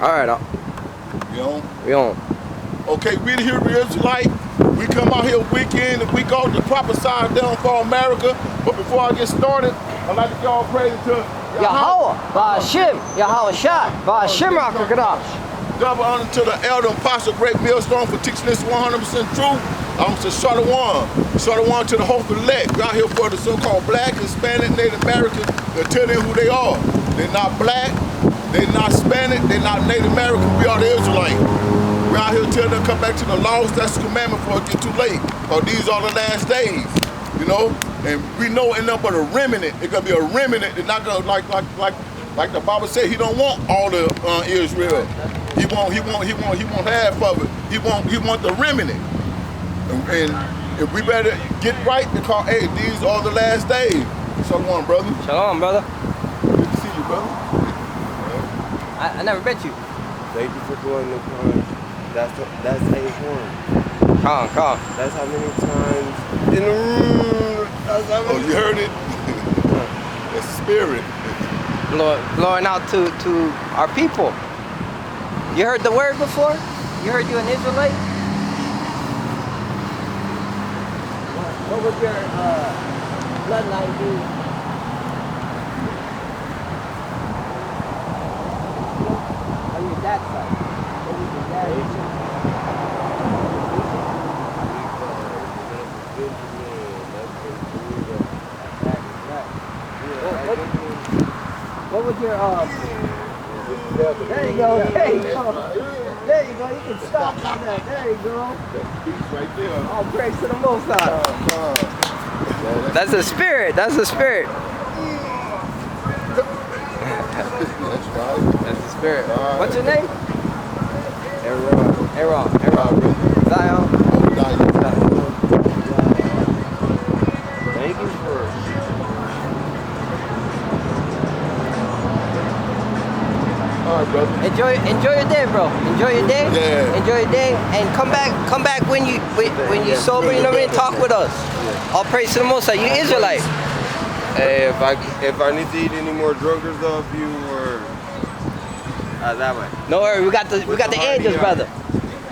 All right. You know? We on. Okay, we the Hebrew Israelite. We come out here week in and week out to prophesy down for America. But before I get started, I'd like to give all praise to Yahweh, Ba'ashim, Yahweh Shah, Ba'ashim Rakakadash. Double honor to the elder apostle, great millstone, for teaching this 100% truth. I'm to Shalom to the hope elect. We're out here for the so-called black, Hispanic, Native Americans to tell them who they are. They're not black, they're not Hispanic, they're not Native American. We are the Israelites. We're out here telling them to come back to the law, that's the commandment before it get too late. Because these are the last days, you know? And we know in there but a remnant. It's gonna be a remnant. It's not gonna like the Bible said. He don't want all the Israel. He won't half of it. He want the remnant. And if we better get right because hey, these are the last days. Shalom, brother. Shalom, brother. Good to see you, brother. I never met you. Thank you for doing the crime. That's A1. Calm. That's how many times in the room. Oh, you heard it? That's the spirit. Blowing out to our people. You heard the word before? You heard you an Israelite? What would your bloodline be? On your dad's side. What would your dad be? What would your there you go. There you go. There you go. You can stop on that. There you go. Right there. All praise to the Most High. That's the spirit. That's the spirit. That's right. That's the spirit. Right. What's your name? Aaron. Zion. Thank you for All right, brother. Enjoy your day, bro. Enjoy your day. Yeah. Enjoy your day, and come back when you sober. You know what I mean? Talk with us. All praise to the Most High. You Israelite. Hey, if I need to eat any more drunkards off you or that way. No worry. We got the angels, brother.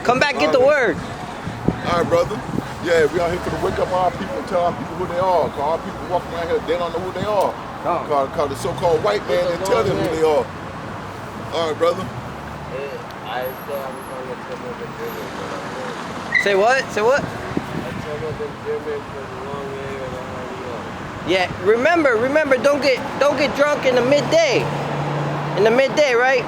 Come back, get the word. All right, brother. Yeah, we out here for to wake up our people and tell our people who they are. Cause our people walking around here, they don't know who they are. Cause the so-called white man didn't tell them who they are. All right, brother. Say what? Yeah, remember, don't get drunk in the midday. Right?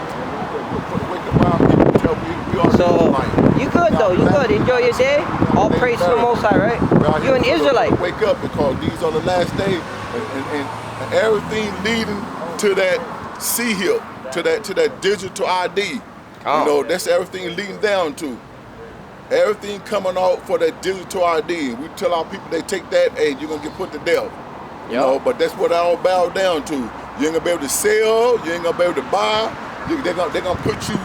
So you good though, you good. Enjoy your day. All praise to the Most High, right? You an Israelite. Wake up because these are the last days, and everything leading to that seal, to that digital ID. You know, that's everything leading down to. Everything coming out for that digital ID. We tell our people they take that, hey, you're gonna get put to death. You know, but that's what it all bows down to. You ain't gonna be able to sell, you ain't gonna be able to buy, they're gonna put you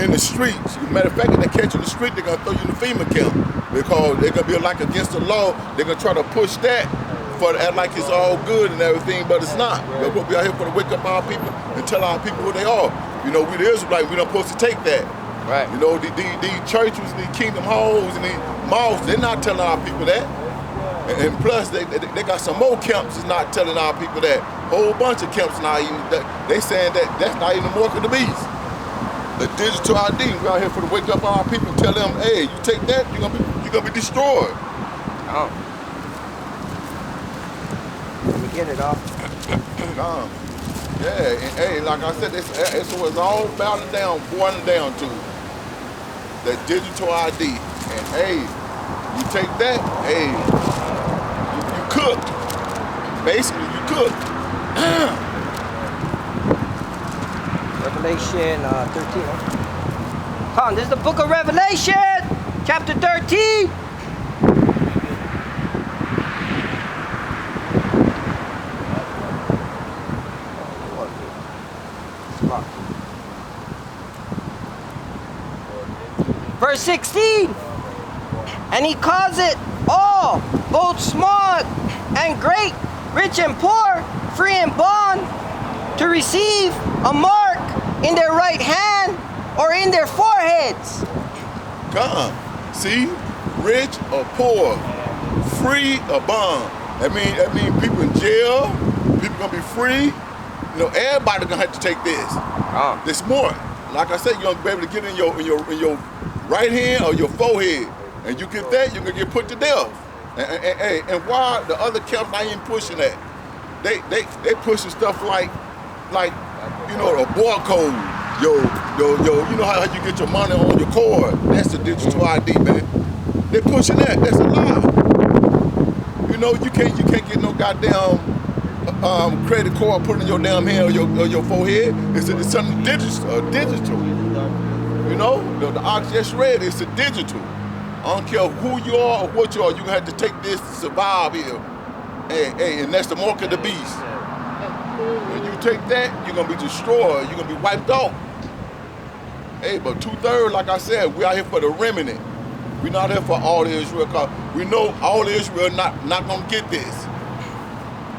in the streets. Matter of fact, if they catch you in the street, they're gonna throw you in the FEMA camp because they're gonna be like against the law. They're gonna try to push that for to act like it's all good and everything, but it's not. That's what we out here for to wake up our people and tell our people who they are. You know, we the Israelites, we don't supposed to take that. Right. You know, these churches, these kingdom halls, and these mosques, they're not telling our people that. And plus, they got some more camps that's not telling our people that. Whole bunch of camps not even, they saying that's not even the mark of the beast. The digital ID, we're out here for to wake up our people and tell them, hey, you take that, you're gonna be destroyed. Let me get it off. Yeah, and hey, like I said, it's all boiling down to that digital ID. And hey, you take that, hey, you cook. Basically, you cook. Revelation 13. Come on, this is the book of Revelation, chapter 13. Verse 16. And he calls it all, both small and great, rich and poor, free and bond, to receive a mark in their right hand in their foreheads. Come. See, rich or poor, free or bond. That mean people in jail, people gonna be free. You know, everybody gonna have to take this. This more. Like I said, you're gonna be able to get in your right hand or your forehead, and you get that, you're gonna get put to death. And why the other camps not even pushing that? They pushing stuff like you know, the barcode, you know how you get your money on your card. That's the digital ID, man. They pushing that. That's a lie. You know, you can't get no goddamn credit card put in your damn hand or your forehead. It's something digital. You know, the ox just read. It's a digital. I don't care who you are or what you are. You gonna have to take this to survive here. Hey, and that's the mark of the beast. When you take that, you're gonna be destroyed. You're gonna be wiped out. Hey, but 2/3, like I said, we out here for the remnant. We're not here for all Israel, because we know all Israel not gonna get this.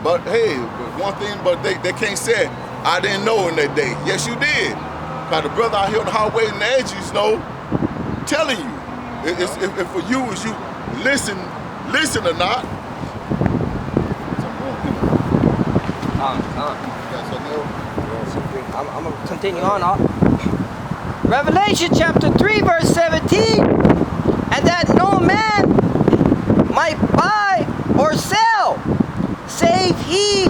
But hey, one thing, but they can't say, I didn't know in that day. Yes, you did. Because the brother out here on the highway in the edges know, telling you. If for you, is you listen or not. I'm going to continue on. Revelation chapter 3 verse 17. And that no man might buy or sell, save he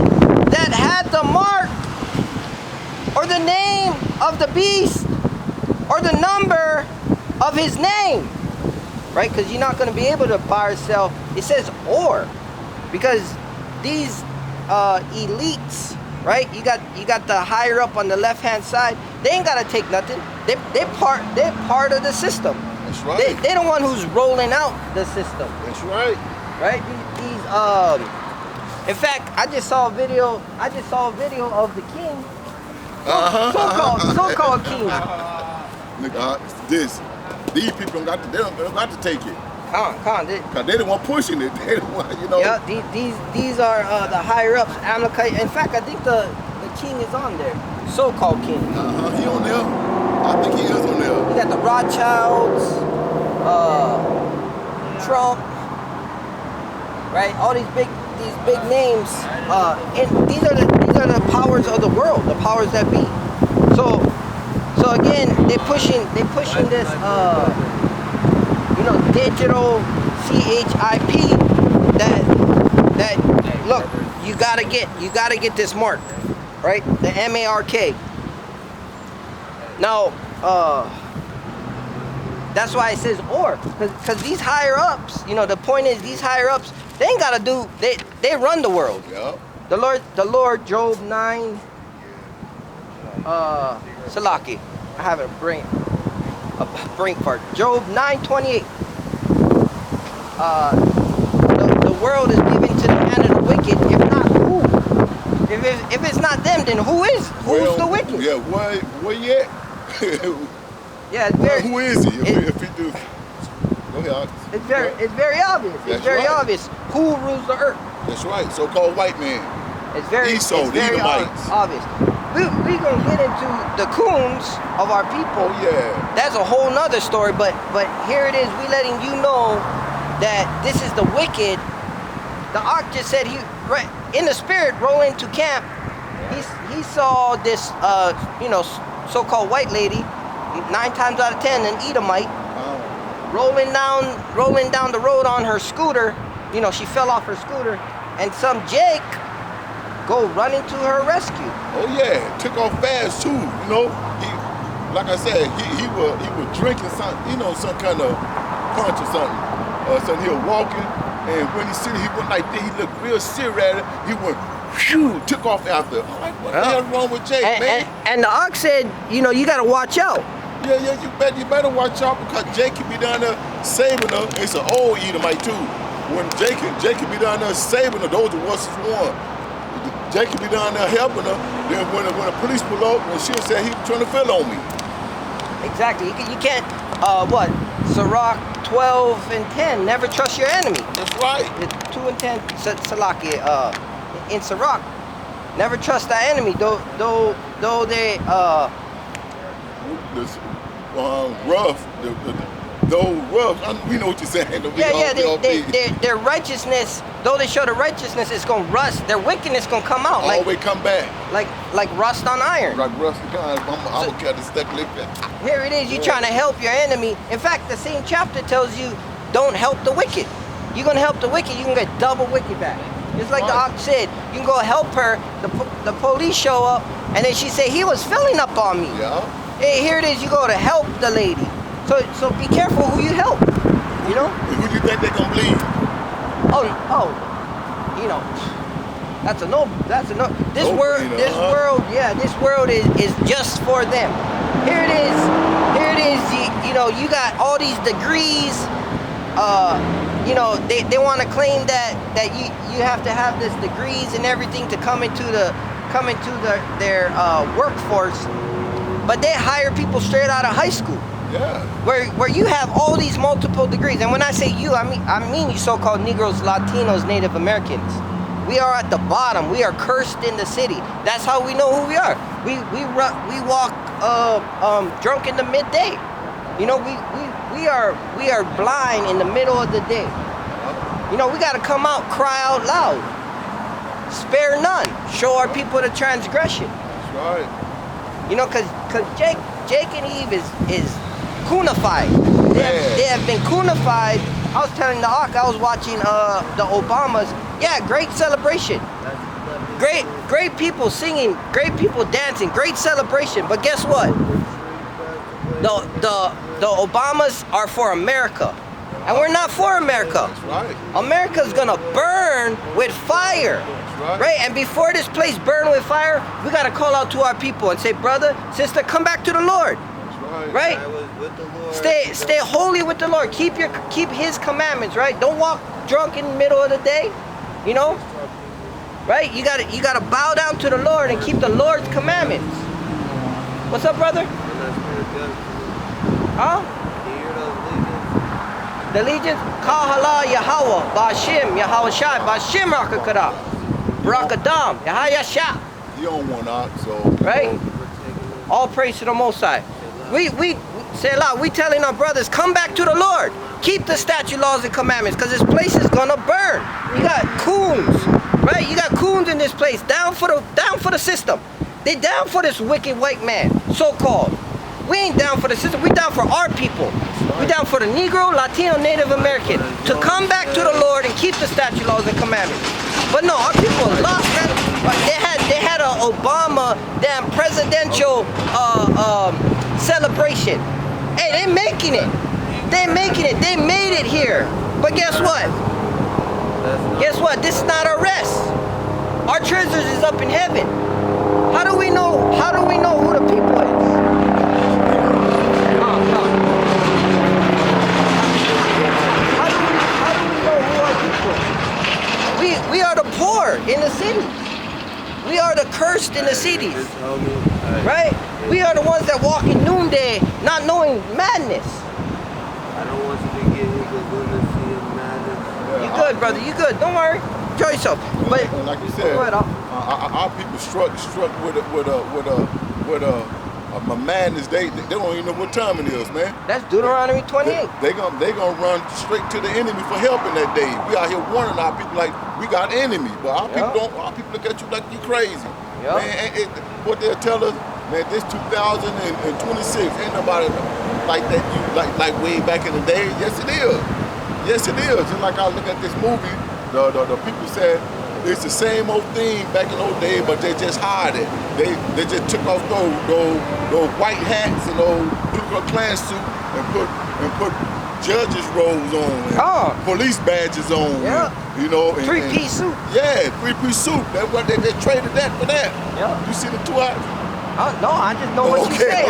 that had the mark, or the name of the beast, or the number of his name. Right? Because you're not going to be able to buy or sell. It says or. Because these elites, right? You got the higher up on the left hand side. They ain't gotta take nothing. They're part of the system. That's right. They the one who's rolling out the system. That's right. Right? In fact, I just saw a video of the king. So-called king. These people don't got to take it. Because they the one pushing it. They the one, you know. Yeah, these are the higher ups, Amalekite. In fact, I think the king is on there. So-called king. He on there? I think he is on there. You got the Rothschilds, Trump, right? All these big names. And these are the powers of the world, the powers that be. So again, they pushing this you know, digital CHIP that look, you gotta get this mark, right? The MARK. Now, that's why it says or, because these higher ups, you know, the point is these higher ups, they ain't gotta do, they run the world. Yep. The Lord, Job 9, Salaki. I have a brain fart. Job 9:28. The world is given to the hand of the wicked. If not, who? If it's not them, then who is? Who's the wicked? Yeah, where yet? Yeah, it's very. Who is he? If he do, go ahead. It's very obvious. It's very obvious who rules the earth. That's right. So-called white man. It's very Esau, the Edomites. obvious. We gonna get into the coons of our people. Oh yeah. That's a whole nother story. But here it is. We letting you know that this is the wicked. The Ark just said he right in the spirit roll into camp. He saw this you know, so-called white lady, 9 times out of 10 an Edomite, rolling down the road on her scooter. You know, she fell off her scooter, and some Jake go running to her rescue. Oh yeah, took off fast too. You know, he, like I said, he was drinking something, you know, some kind of punch or something. So he was walking, and when he seen it, he went like this. He looked real serious at it. He went, phew, took off after. I'm like, what the hell's wrong with Jake, man? And the ox said, you know, you gotta watch out. Yeah, you better watch out, because Jake can be down there saving her. It's an old Edomite too. When Jake can be down there saving her, those are what's one. Jake can be down there helping her. Then when the police pull up, and she'll say he was trying to fill on me. Exactly. You can't. What? Sirach 12 and 10. Never trust your enemy. That's right. 2 and 10. Salaki. In Sirach, never trust thy enemy. Though they. rough, those rough. We know what you're saying. Their righteousness, though they show the righteousness, it's gonna rust. Their wickedness gonna come out. Always come back. Like rust on iron. Like rust on iron. I'm gonna cut the stuff like that. Here it is. You're trying to help your enemy. In fact, the same chapter tells you, don't help the wicked. You're gonna help the wicked, you can get double wicked back. Just like the ox said, you can go help her. The police show up, and then she say he was filling up on me. Yeah. Hey, here it is. You go to help the lady. So be careful who you help. You know. Who do you think they gonna believe? Oh, you know. That's a no. This world is just for them. Here it is. You know, you got all these degrees. You know, they want to claim that you have to have this degrees and everything to come into their workforce, but they hire people straight out of high school. Yeah. Where you have all these multiple degrees, and when I say you, I mean you so-called Negroes, Latinos, Native Americans. We are at the bottom. We are cursed in the city. That's how we know who we are. We walk drunk in the midday. You know, we are blind in the middle of the day. You know, we got to come out, cry out loud, spare none, show our people the transgression. That's right. You know, cause Jake and Eve is coonified. They have been coonified. I was telling the Ark, I was watching the Obamas. Yeah, great celebration. Great people singing, great people dancing, great celebration. But guess what? The Obamas are for America, and we're not for America. That's right. America's gonna burn with fire. That's Right? And before this place burn with fire, we gotta call out to our people and say, brother, sister, come back to the Lord. That's right. Right? I was with the Lord. Stay holy with the Lord. Keep His commandments. Right? Don't walk drunk in the middle of the day. You know? Right? You gotta bow down to the Lord and keep the Lord's commandments. What's up, brother? Huh? The legions? Kahala Yahweh, Bashim, Yahweh Shai, Bashim Rakakara, Barakadam, Yahayasha. You don't want out, so. Right? All praise to the Most High. We say a lot. We telling our brothers, come back to the Lord. Keep the statute, laws, and commandments, because this place is gonna burn. You got coons, right? You got coons in this place, down for the system. They down for this wicked white man, so-called. We ain't down for the system. We down for our people. We down for the Negro, Latino, Native American to come back to the Lord and keep the statute, laws, and commandments. But no, our people are lost, man. They had a Obama damn presidential celebration. Hey, they making it. They making it. They made it here. But guess what? Guess what? This is not our rest. Our treasures is up in heaven. How do we know who the people is? We are the poor in the cities. We are the cursed in the cities. Right? We are the ones that walk in noonday not knowing madness. I don't want you to get into lunacy and madness. You good, brother. You good. Don't worry. Enjoy yourself. But like you said, our people struck with a madness. They don't even know what time it is, man. That's Deuteronomy 28. They gonna run straight to the enemy for helping that day. We out here warning our people like we got enemy, but our people don't. Our people look at you like you crazy. Man, what they'll tell us, man, this 2026 ain't nobody like that. Like way back in the day. Yes, it is. Yes, it is. Just like I look at this movie, the people said it's the same old thing back in those days, but they just hide it. They just took off those white hats and those Ku Klux Klan suit and put judges' robes on, and police badges on. Yeah. You know, Three-piece suit. Yeah, three-piece suit. That's what they traded that for that. Yeah. You see the two eyes? No, I just know what you say.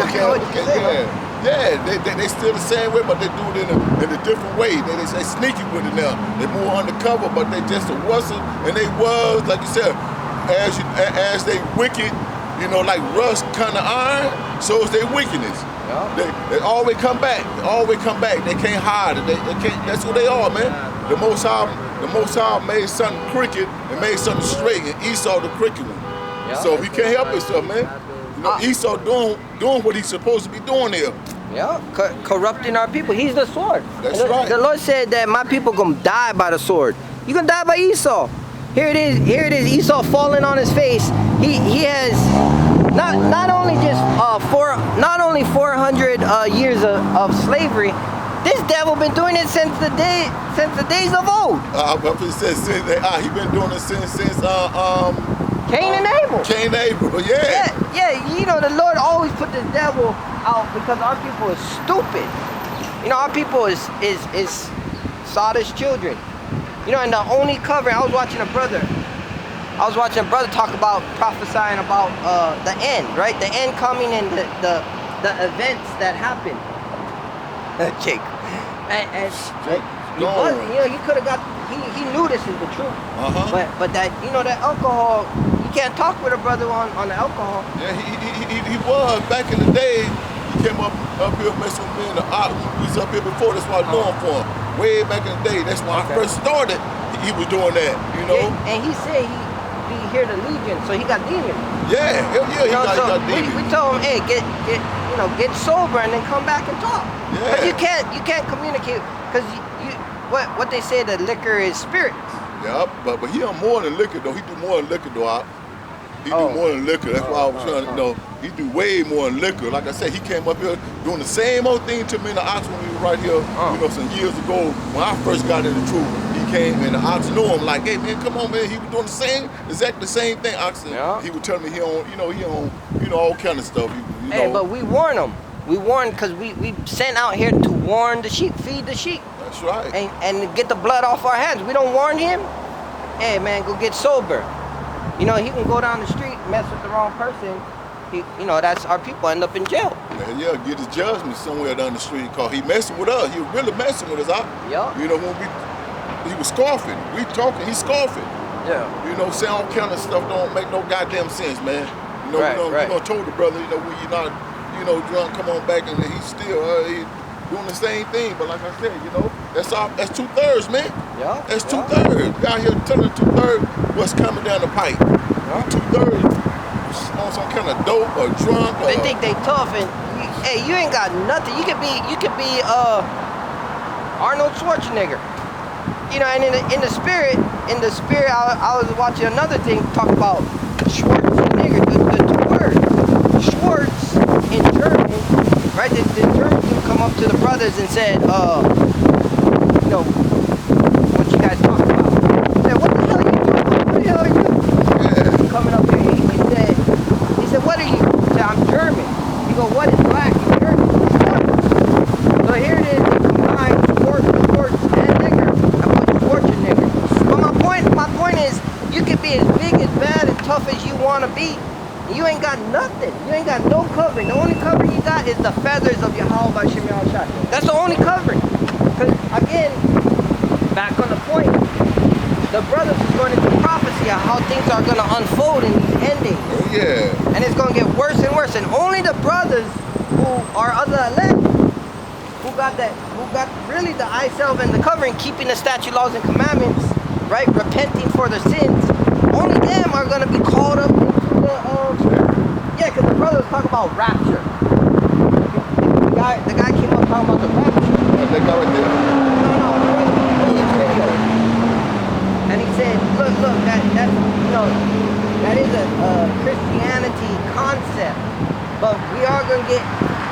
Yeah, they still the same way, but they do it in a different way. They say sneaky with it now. They more undercover, but they just wasn't, and they was, like you said, as they wicked, you know, like rust kind of iron, so is their wickedness. Yeah. They always come back. They always come back. They can't hide it. They can't. That's who they are, man. The Most High made something crooked and made something straight, and Esau the crooked one. Yeah, so he can't help himself, man. You know, Esau doing what he's supposed to be doing here. Yeah, corrupting our people. He's the sword. That's And right. The Lord said that my people gonna die by the sword. You gonna die by Esau. Here it is. Here it is. Esau falling on his face. He has not only just not only 400 years of slavery. This devil been doing it since the days of old. But he said since he been doing it since Cain and Abel. Cain and Abel. Yeah. Yeah. You know, the Lord always put the devil out because our people is stupid. You know, our people is Sodom's children. You know, and the only covering, I was watching a brother talk about prophesying about the end, right? The end coming and the events that happen. Jake. And Jake, he could have got, he knew this is the truth. But that, you know, that alcohol, you can't talk with a brother on the alcohol. Yeah, he was back in the day. He came up here messing with me in the art. We was up here before. That's why I knew him for him. Way back in the day. That's when I first started. He was doing that. You know. Yeah, and he said he heard the legion, so he got demons. Yeah, he got demons. We told him, hey, get sober and then come back and talk. Yeah. But you can't communicate because what they say that liquor is spirits. Yeah, but he on more than liquor though. He do more than liquor though. He do more than liquor. That's why I was trying to know. He do way more than liquor. Like I said, he came up here doing the same old thing to me in the ox when we were right here. You know, some years ago when I first got into truth. He came and the ox knew him like, hey man, come on man. He was doing exactly the same thing. Oxen. Yeah. He would tell me he on all kind of stuff. Hey, but we warn him. We warn because we sent out here to warn the sheep, feed the sheep. That's right. And get the blood off our hands. We don't warn him. Hey man, go get sober. You know, he can go down the street, mess with the wrong person. That's our people end up in jail. Yeah, get his judgment somewhere down the street. Cause he messing with us. He was really messing with us. Yeah. You know, he was scoffing. We talking, he's scoffing. Yeah. You know, saying all kind of stuff don't make no goddamn sense, man. You know, we told the brother, you know, when you're not, drunk, come on back, and he's still doing the same thing. But like I said, you know, that's 2/3, man. Yeah. That's 2/3. We out here telling 2/3 what's coming down the pipe. Yeah. 2/3 on some kind of dope or drunk. They think they tough, and hey, you ain't got nothing. You could be Arnold Schwarzenegger. You know, and in the spirit, I was watching another thing talk about Schwarzenegger, the two words. Schwartz in German, right? The German dude come up to the brothers and said, you know, what you guys talking about? He said, what the hell are you talking about? What the hell are you? Yeah. Coming up here, he said, what are you? He said, I'm German. He go, what is black in German? So here it is, combined Schwartz and nigger. I put Schwarzenegger. But my point is, you can be as big, as bad, as tough as you want to be. You ain't got nothing. You ain't got no covering. The only covering you got is the feathers of Yahweh by Shem Yahushua. That's the only covering. Because again, back on the point, the brothers is going into prophecy of how things are going to unfold in these endings. Oh yeah. And it's going to get worse and worse. And only the brothers who are of the elect, who got really the eye salve and the covering, keeping the statute, laws, and commandments, right? Repenting for their sins. Only them are going to be called up into yeah, because the brother was talking about rapture. The guy came up talking about the rapture. That guy right there? No. And he said, look, that is a Christianity concept, but we are going to get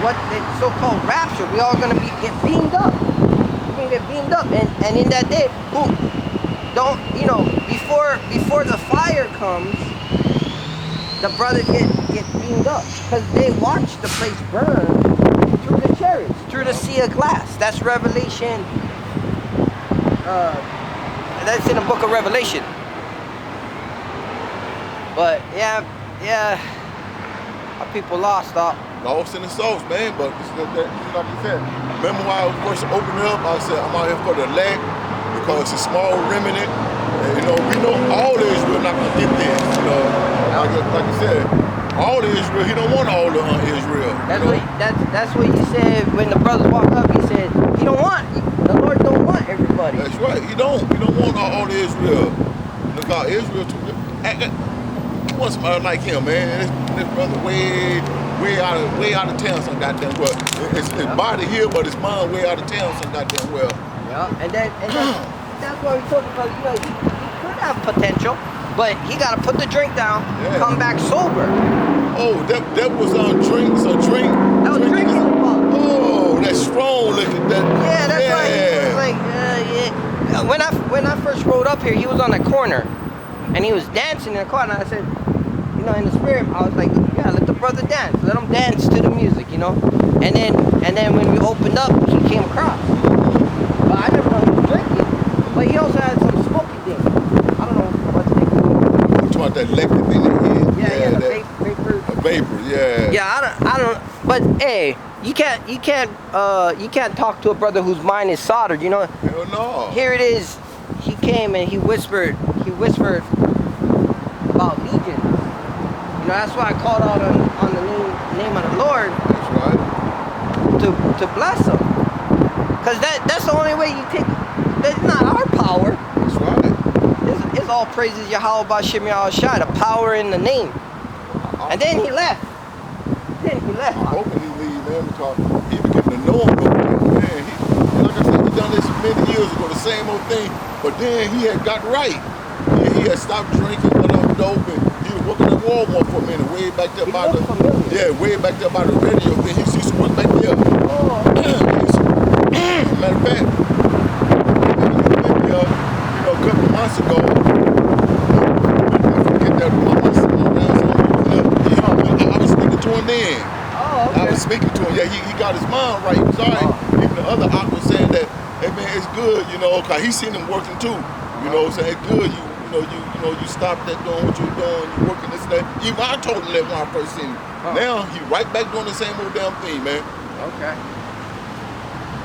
what the so-called rapture. We are going to get beamed up. We're going to get beamed up, and in that day, before the fire comes, the brothers get beamed up because they watch the place burn through the chariots, through the sea of glass. That's Revelation. That's in the book of Revelation. But yeah, our people lost, Lost in the sauce, man. But like you said, remember when I first opened it up, I said I'm out here for the elect because it's a small remnant. And, we know all the Israel not gonna get this. Like you said, all the Israel, he don't want all the Israel. That's what you said when the brothers walked up. He said the Lord don't want everybody. That's right. He don't want all the Israel. Look how Israel took it. He wants somebody like him, man. This brother way way out of town some goddamn well. His body here, but his mind way out of town some goddamn well. Yeah, and that's what we talking about. You know, he could have potential, but he got to put the drink down, come back sober. Oh, that was on drinks, a drink. That was drinking involved. Oh, that's strong looking. Yeah, that's why he was like, yeah. When I first rode up here, he was on the corner, and he was dancing in the corner. And I said, you know, in the spirit, I was like, yeah, let the brother dance. Let him dance to the music, you know. And then when we opened up, he came across. But I never know he was drinking. But he also had some smoky thing. I don't know what they call it. You talking about that electric in the head? Yeah, the vapor. Vapor, yeah. Yeah, I don't. But hey, you can't talk to a brother whose mind is soldered. You know. Hell no. Here it is. He came and he whispered about legion. You know, that's why I called out on the name of the Lord. That's right. To bless him. Cause that's the only way you take. That's not our power. That's right. It's all praises Yahweh B'Shem Yahweh Shai, the power in the name. And then he left. I'm hoping he leave, man, because he beginning to know him. Man, like I said, he done this many years ago, the same old thing. But then he had got right. He had stopped drinking, got off dope, and he was working at Walmart for a minute, way back there by way back there by the radio thing. He used to work back there. Oh. Matter of fact, a couple months ago, I forget that I was speaking to him then. Oh, okay. I was speaking to him. Yeah, he got his mind right. He was all right. Even the other op was saying that, hey man, it's good, you know, cause he seen him working too. You know, saying it's good. You stopped that doing what you're doing. You working this and that. Even I told him that when I first seen him. Now he right back doing the same old damn thing, man. Okay.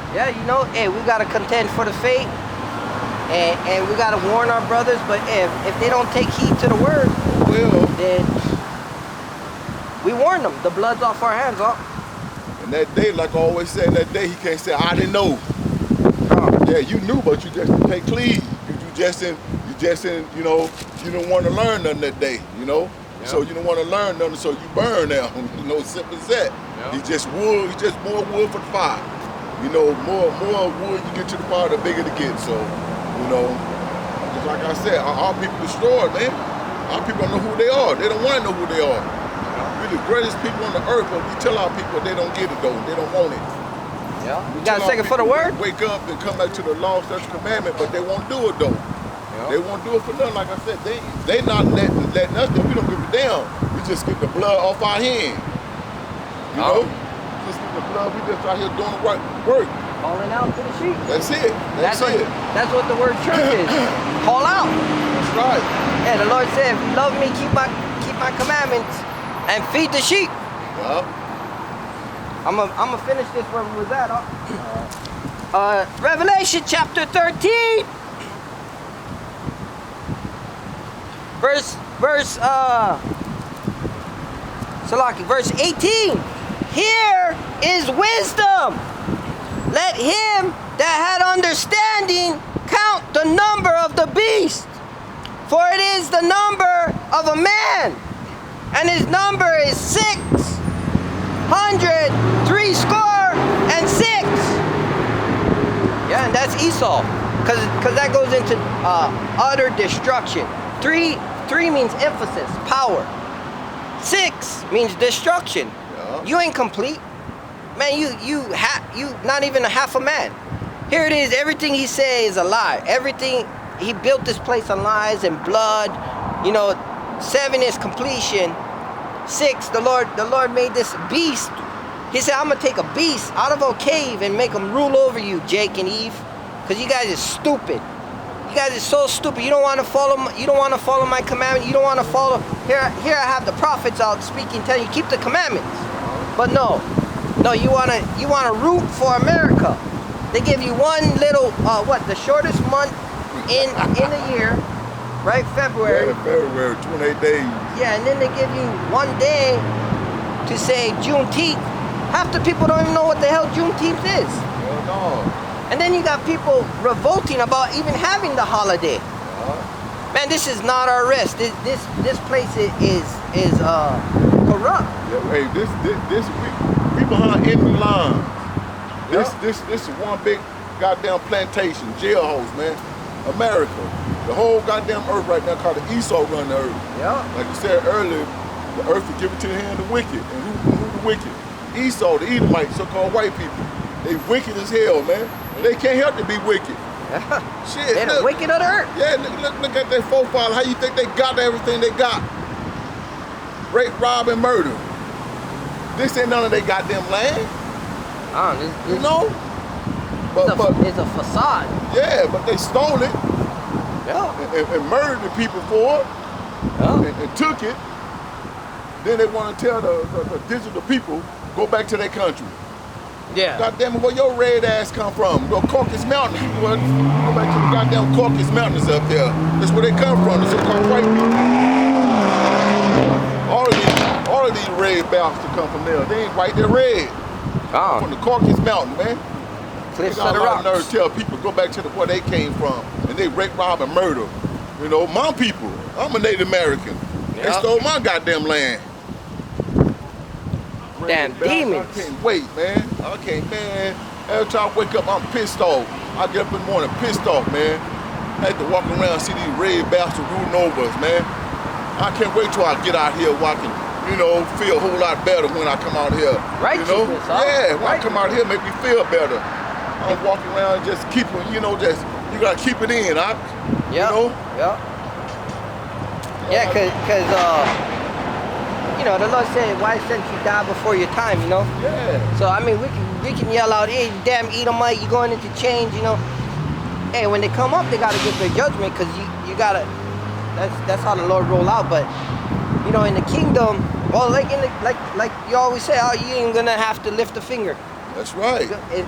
Yeah, you know, hey, we gotta contend for the faith, and we gotta warn our brothers. But if they don't take heed to the word, then we warn them. The blood's off our hands, And that day, like I always say, that day he can't say, I didn't know. Yeah, you knew, but you just didn't take heed. You just didn't, you know, you didn't want to learn nothing that day, you know. Yeah. So you didn't want to learn nothing, so you burn now. You know, simple as that. Yeah. It's just wood. It's just more wood for the fire. You know, more wood you get to the fire, the bigger it gets. So, you know, just like I said, our people destroyed, man. Our people don't know who they are. They don't want to know who they are. We're the greatest people on the earth, but we tell our people they don't get it though. They don't want it. Yeah. You got a second for the word? Wake up and come back to the law, statute, commandment, but they won't do it though. Yeah. They won't do it for nothing. Like I said, they not letting us do. We don't give a damn. We just get the blood off our hand. You know? Just get the blood. We just out here doing the work. Calling out to the sheep. That's it. That's it. That's what the word church is. Call out. That's right. Yeah, the Lord said, if you love me, keep my commandments and feed the sheep. Yeah. I'm gonna finish this where we was at. Revelation chapter 13. Verse 18. Here is wisdom. Let him that had understanding count the number of the beast, for it is the number of a man, and his number is 666. Yeah, and that's Esau, because that goes into utter destruction. Three means emphasis, power. 6 means destruction. Yeah. You ain't complete, man. You not even a half a man. Here it is. Everything he says is a lie. Everything he built this place on lies and blood. You know, 7 is completion. 6, the Lord made this beast. He said, I'm gonna take a beast out of a cave and make him rule over you, Jake and Eve, because you guys are stupid. You guys are so stupid. You don't want to follow. You don't want to follow my commandment. You don't want to follow. Here I have the prophets out speaking, telling you keep the commandments. But no, you wanna root for America. They give you one little the shortest month in the year, right? February. Yeah, February, 28 days. Yeah, and then they give you one day to say Juneteenth. Half the people don't even know what the hell Juneteenth is. Hell no. And then you got people revolting about even having the holiday. Man, this is not our rest. This place is corrupt. Yeah, hey, we behind enemy lines. This is one big goddamn plantation, jailhouse, man. America. The whole goddamn earth right now called the Esau run the earth. Yeah. Like you said earlier, the earth is given to the hand of the wicked. And who the wicked? Esau, the Edomites, so-called white people. They wicked as hell, man. They can't help to be wicked. Shit. They're the wicked of the earth. Yeah, look at their profile. How you think they got everything they got? Rape, rob, and murder. This ain't none of their goddamn land. You know? It's a facade. Yeah, but they stole it. Yeah. And murdered the people for it. Yeah. And took it. Then they want to tell the digital people, go back to their country. Yeah. God damn it, where your red ass come from? Go Caucasus Mountains. Go back to the goddamn Caucasus Mountains up there. That's where they come from, the so-called white people. All of these red bastards come from there. They ain't white, they're red. From the Caucasus Mountain, man. Cliffs They got of the a lot of nerve rocks. to tell people, go back to where they came from. And they rape, rob, and murder. You know, my people. I'm a Native American. They Yeah. stole my goddamn land. Damn demons. I can't wait, man. I can't, man. Every time I wake up, I'm pissed off. I get up in the morning pissed off, man. I had to walk around and see these red bastards ruling over us, man. I can't wait till I get out here where I can, feel a whole lot better when I come out here. Righteousness, huh? Yeah, when I come out here, make me feel better. I'm walking around just keeping, you gotta keep it in, Yeah. Yeah. Yeah, cause the Lord said, why shouldn't you die before your time, Yeah. So I mean, we can yell out, hey, damn Edomite, you going into change, Hey, when they come up, they gotta get their judgment, cause you gotta. That's how the Lord roll out. But in the kingdom, well, like you always say, oh, you ain't gonna have to lift a finger. That's right.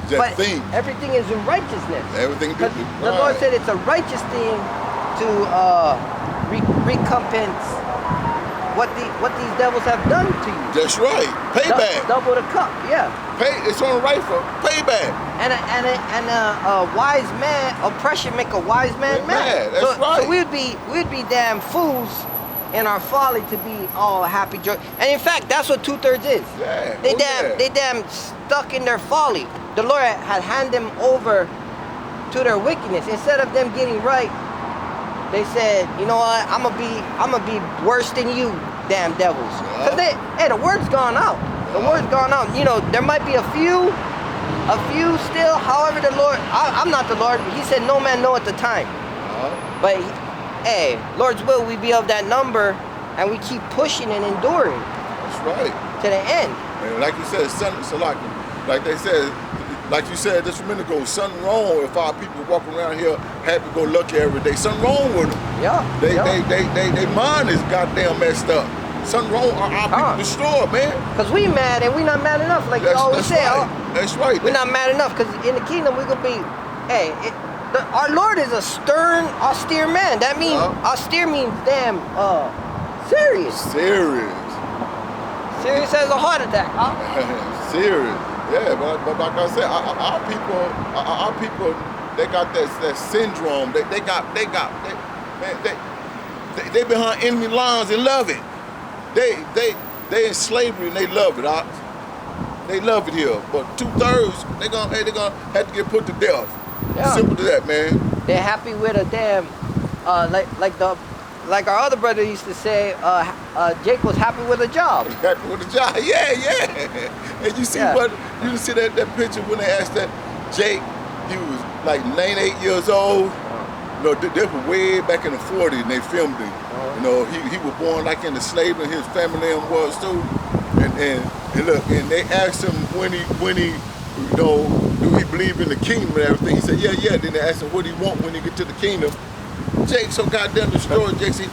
But everything is in righteousness. Everything. The Lord said it's a righteous thing to recompense what these devils have done to you. That's right. Payback. Double the cup. Yeah. It's on the right for payback. And a wise man, oppression make a wise man mad. That's right. So we'd be damn fools in our folly to be all happy joy. And in fact, that's what 2/3 is. Yeah. They damn stuck in their folly. The Lord had handed them over to their wickedness. Instead of them getting right, they said, you know what, I'm gonna be worse than you, damn devils. Cause the word's gone out. The word's gone out. There might be a few still. However, the Lord, I'm not the Lord. He said, no man know at the time. But Lord's will, we be of that number, and we keep pushing and enduring. That's right. To the end. And like you said, like they said, like you said just a minute ago, something wrong if our people walk around here happy-go-lucky every day. Something wrong with them. Yeah. They mind is goddamn messed up. Something wrong. Our people destroyed, man. Cause we mad and we not mad enough, like you always say. Right. That's right. We're not mad enough, cause in the kingdom we could be. Our Lord is a stern, austere man. That means austere means damn serious. Serious. Serious as a heart attack. Huh? Serious. Yeah, but like I said, our people, they got that syndrome. They behind enemy lines and love it. They in slavery and they love it. They love it here. But 2/3, they gonna have to get put to death. Yeah. Simple to that, man. They're happy with a damn, like our other brother used to say, Jake was happy with a job. Happy with a job. Yeah. And you see you see that picture when they asked that Jake, he was like 98 years old. They were way back in the 40s and they filmed him. He was born like in the slavery and his family was too. And look, and they asked him when he do he believe in the kingdom and everything. He said, yeah. Then they asked him what he want when he get to the kingdom. Jake so goddamn destroyed. Jake said,